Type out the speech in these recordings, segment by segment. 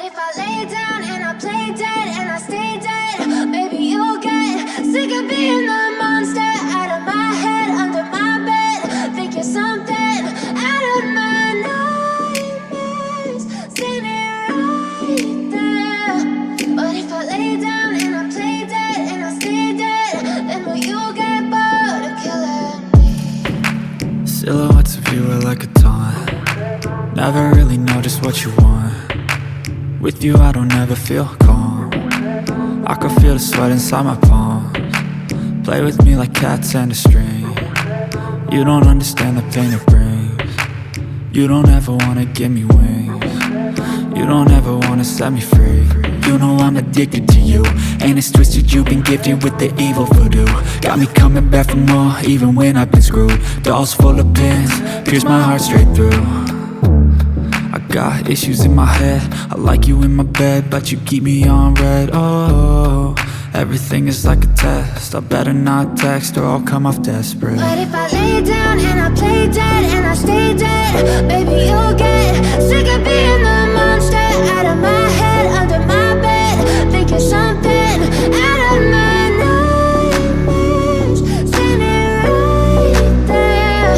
But if I lay down and I play dead and I stay dead, maybe you'll get sick of being the monster out of my head, under my bed. Think you're something out of my nightmares, standing right there. But if I lay down and I play dead and I stay dead, then will you get bored of killing me? Silhouettes of you are like a taunt. Never really know just what you want. With you I don't ever feel calm. I can feel the sweat inside my palms. Play with me like cats and a string. You don't understand the pain it brings. You don't ever wanna give me wings. You don't ever wanna set me free. You know I'm addicted to you, and it's twisted, you've been gifted with the evil voodoo. Got me coming back for more, even when I've been screwed. Dolls full of pins, pierce my heart straight through. I got issues in my head, I like you in my bed, but you keep me on red. Oh, everything is like a test, I better not text or I'll come off desperate. But if I lay down and I play dead and I stay dead, baby you'll get sick of being the monster out of my head, under my bed. Think you're something out of my nightmares, standing right there.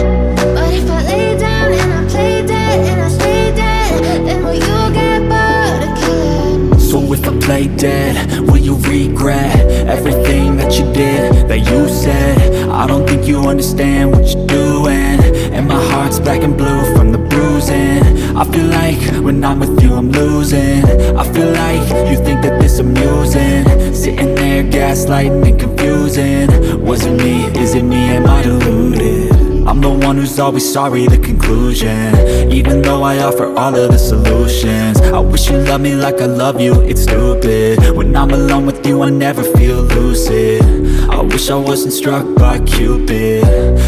But if I lay down and I play dead and I stay dead, then will you get bored of killing me? So if I play dead, will you regret everything that you did, that you said? I don't think you understand what you're doing, and my heart's black and blue from the bruising. I feel like when I'm with you I'm losing. I feel like you think that this amusing, sitting there gaslighting and confusing. Was it me? Is it me? Am I deluded? I'm the one who's always sorry, the conclusion, even though I offer all of the solutions. I wish you loved me like I love you, it's stupid. When I'm alone with you I never feel lucid. I wish I wasn't struck by Cupid.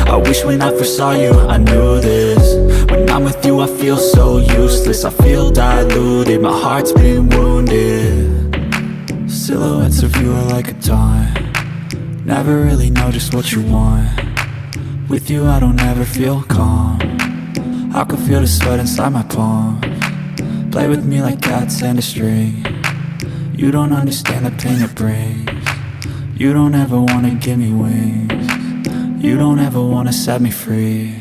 I wish when I first saw you I knew this. When I'm with you I feel so useless, I feel diluted, my heart's been wounded. Silhouettes of you are like a taunt. Never really know just what you want. With you I don't ever feel calm. I can feel the sweat inside my palms. Play with me like cats and a string. You don't understand the pain it brings. You don't ever wanna give me wings. You don't ever wanna set me free.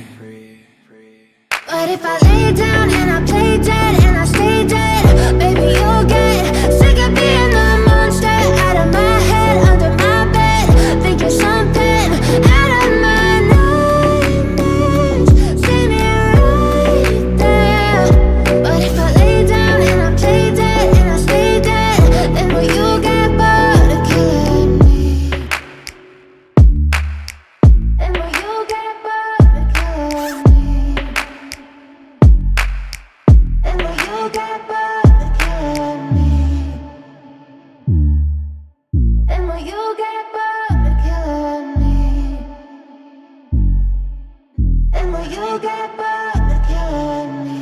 But if I lay down and I play dead and I stay dead, baby you'll get sick of being the monster out of my head, under my bed. Think you're something out of my nightmares, standing right there. But if I lay down and I play dead and I stay dead, then will you get bored of killing me? Then will you get bored of killing me? And will you get bored of killing me? And will you get bored of killing me? And will you get bored of killing me?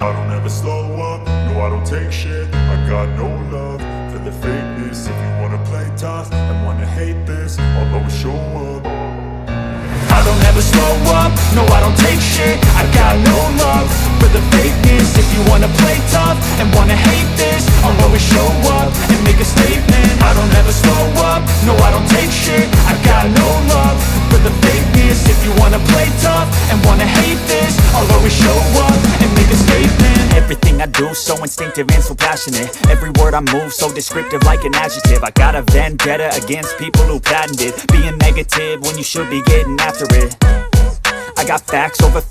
I don't ever slow up, no I don't take shit. I got no love for the fakeness. If you wanna play tough and wanna hate this, I'll always show up. I don't ever slow up, no I don't take shit. I got no love for the fakeness. If you wanna play tough and wanna hate this, I'll always show up and make a statement. I don't ever slow up, no I don't take shit. I got no love for the fakeness. If you wanna play tough and wanna hate this, I'll always show up and make a statement. Everything I do so instinctive and so passionate. Every word I move so descriptive like an adjective. I got a vendetta against people who patented being negative when you should be getting after it. I got facts over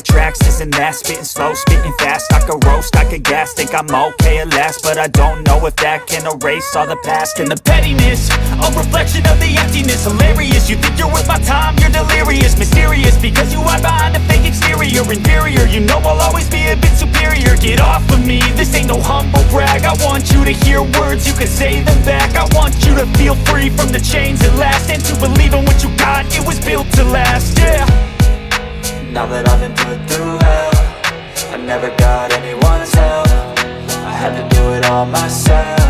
tracks, this and that. Spitting slow, spitting fast, I could roast, I could gas. Think I'm okay at last, but I don't know if that can erase all the past. And the pettiness, a reflection of the emptiness. Hilarious, you think you're worth my time, you're delirious. Mysterious, because you hide behind a fake exterior. Inferior, you know I'll always be a bit superior. Get off of me, this ain't no humble brag. I want you to hear words, you can say them back. I want you to feel free from the chains at last, and to believe in what you got, it was built to last, yeah. Now that I've been put through hell, I never got anyone's help. I had to do it all myself.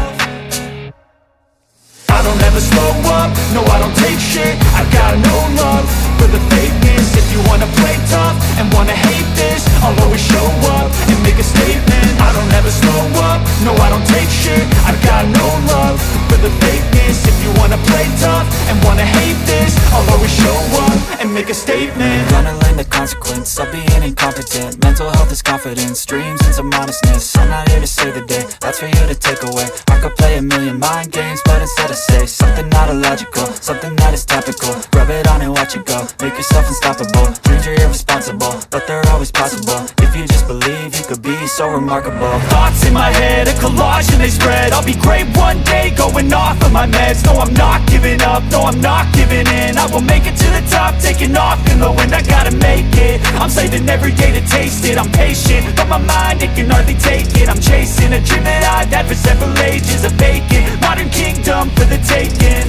I don't ever slow up, no I don't take shit. I got no love for the fakeness. If you wanna play tough and wanna hate this, I'll always show up and make a statement. I don't ever slow up, no I don't take shit. I got no love for the fakeness. If you wanna play tough and wanna hate this, I'll always show up and make a statement. Gonna learn the consequence of being incompetent. Mental health is confidence, dreams and some honestness. I'm not here to save the day, that's for you to take away. I could play a million mind games, but instead I say something not illogical, something that is topical. Rub it on and watch it go, make yourself unstoppable. Dreams are irresponsible, but they're always possible. If you just believe, you could be so remarkable. Thoughts in my head, a collage and they spread. I'll be great one day, going off of my meds. No, I'm not giving up, no, I'm not giving in. I will make it to the top, taking off in the wind. I gotta make it, I'm saving every day to taste it. I'm patient, but my mind, it can hardly take it. I'm chasing a dream that I've had for several ages. A vacant, modern kingdom for the taking.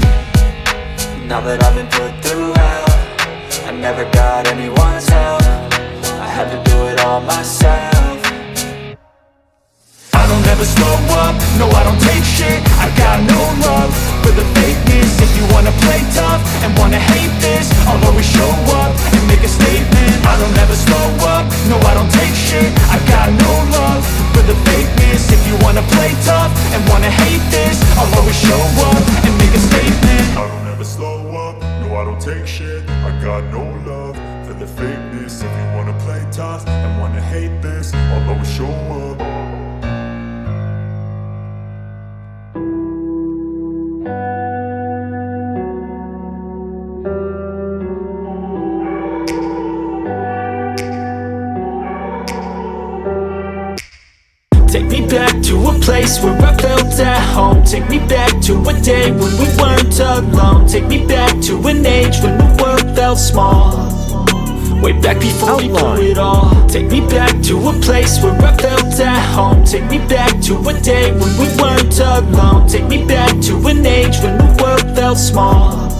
Now that I've been put through hell, I never got anyone's help. I had to do it all myself. I don't ever slow up, no I don't take shit. I got no love for the fakeness. If you wanna play tough and wanna hate this, I'll always show up and make a statement. I don't ever slow up, no I don't take shit. I got no love for the fakeness. If you wanna play tough and wanna hate this, I'll always show up and make a statement. I don't ever slow up, no I don't take shit. I got no love for the fakeness. If you wanna play tough and wanna hate this, I'll always show up. Take me back to a place where I felt at home. Take me back to a day when we weren't alone. Take me back to an age when the world felt small. Way back before we blew it all. Take me back to a place where I felt at home. Take me back to a day when we weren't alone. Take me back to an age when the world felt small.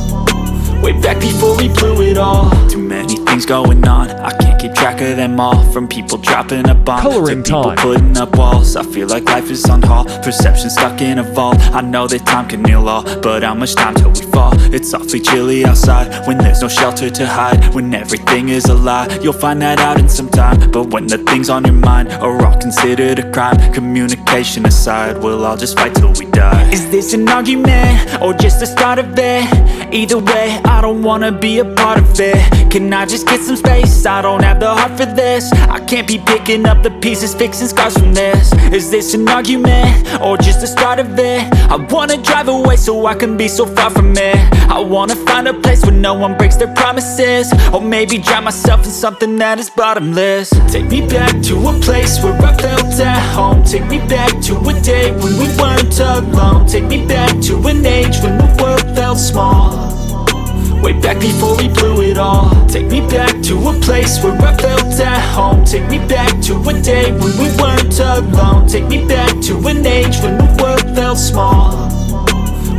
Way back before we blew it all. Too many things going on, I can't keep track of them all. From people dropping a bomb Coloring to people time. putting up walls. I feel like life is on hold, perception stuck in a vault. I know that time can heal all, but how much time till we fall? It's awfully chilly outside, when there's no shelter to hide. When everything is a lie, you'll find that out in some time. But when the things on your mind are all considered a crime, communication aside, we'll all just fight till we die. Is this an argument, or just the start of it? Either way, I don't wanna be a part of it. Can I just get some space? I don't have the heart for this. I can't be picking up the pieces, fixing scars from this. Is this an argument, or just the start of it? I wanna drive away so I can be so far from it. I wanna find a place where no one breaks their promises, or maybe drown myself in something that is bottomless. Take me back to a place where I felt at home. Take me back to a day when we weren't alone. Take me back to an age when the world felt small. Way back before we blew it all. Take me back to a place where I felt at home. Take me back to a day when we weren't alone. Take me back to an age when the world felt small.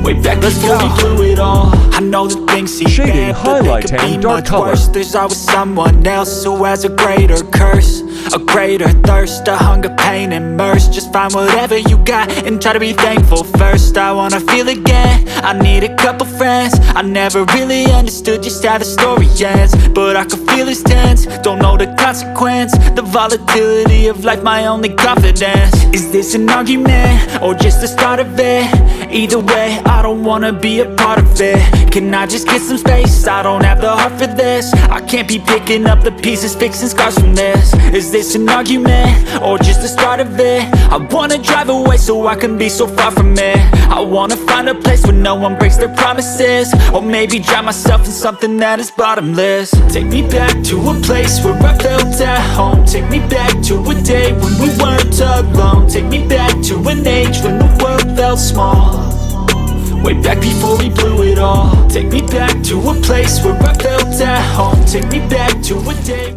Way back before we blew it all. I know that things seem Shading, bad, but they could highlighting, be dark much color. worse. There's always someone else who has a greater curse, a greater thirst, a hunger, pain, and mercy. Just find whatever you got and try to be thankful first. I wanna feel again, I need a couple friends. I never really understood just how the story ends, but I can feel it's tense, don't know the consequence. The volatility of life, my only confidence. Is this an argument, or just the start of it? Either way, I don't wanna be a part of it. Can I just get some space? I don't have the heart for this. I can't be picking up the pieces, fixing scars from this. Is this an argument, or just the start of it? I wanna drive away so I can be so far from it. I wanna find a place where no one breaks their promises, or maybe drown myself in something that is bottomless. Take me back to a place where I felt at home. Take me back to a day when we weren't alone. Take me back to an age when the world felt small. Way back before we blew it all. Take me back to a place where I felt at home. Take me back to a day